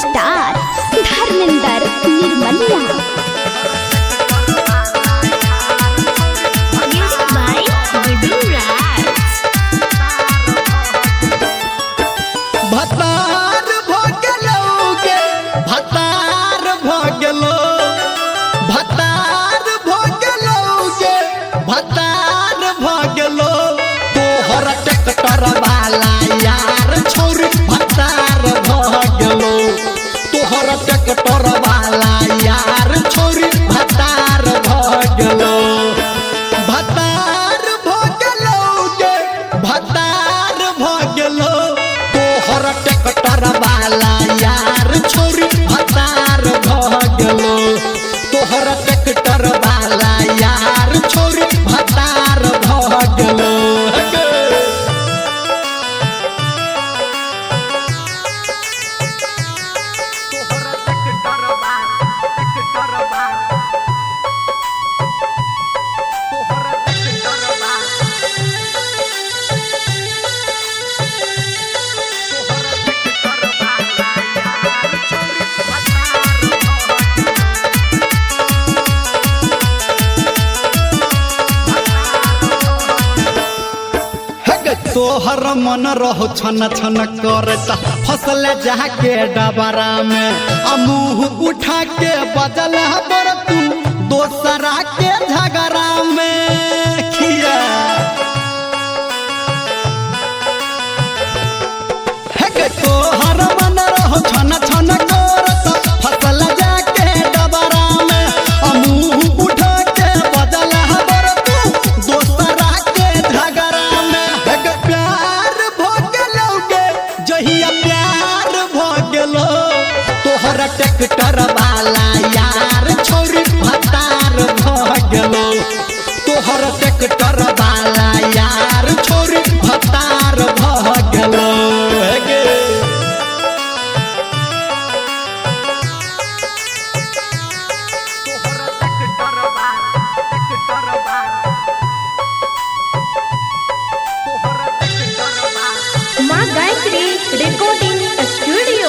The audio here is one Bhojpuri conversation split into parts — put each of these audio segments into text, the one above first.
Star Dharmendra Nirmaliya. Music by Guddu Raj. भतार भोगलोगे भतार भोगलो भतार भोगलोगे भतार भोगलो तोहर ट्रैक्टर वाला यार छोरी भतार भोगलो तोहर ट्रैक्टर वाला यार छोरी भतार भोगलो भतार भोगलोगे भतार भोगलो तोहर ट्रैक्टर वाला यार छोरी भतार भोगलो तोहर ट्रैक्टर वाला यार छोरी भतार भोगलो। तोहर मन रहो छन छन करता फसल जाके डबरा में मुँह उठा के बदल बर तू दोसरा के झगड़ा में खिया तोहर मन रहो छन छन करता फसल जाके डबरा में मुँह उठा के बदल बर तू दोसरा के झगड़ा में प्यार भोगलोगे जहिया प्यार भोगलो तोहर ट्रैक्टर वाला यार छोरी भतार भोगलो तोहर ट्रैक्टर वाला यार छोरी भतार भोगलो। माँ गायत्री रिकॉर्डिंग स्टूडियो।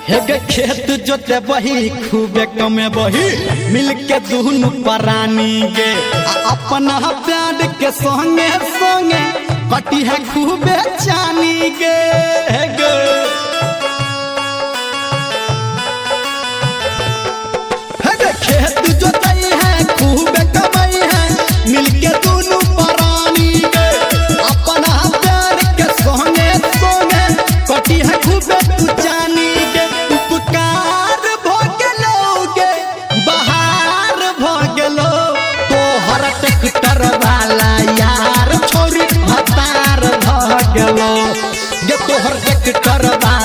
हेगे खेत जोते बही खूबे कमे बही मिलके दुनु परानी गे अपना प्यार के संगे संगे कटी है खूबे चानी गे हेगे हेगे खेत जोते है खूबे कमाई है मिलके दुनु परानी गे अपना प्यार के संगे संगे कटी है खूबे तू चानी गे उपकार भोगलोगे बहार भोगलो तोहर ट्रैक्टर वाला यार छोरी भतार भोगलो गे तोहर ट्रैक्टर वाला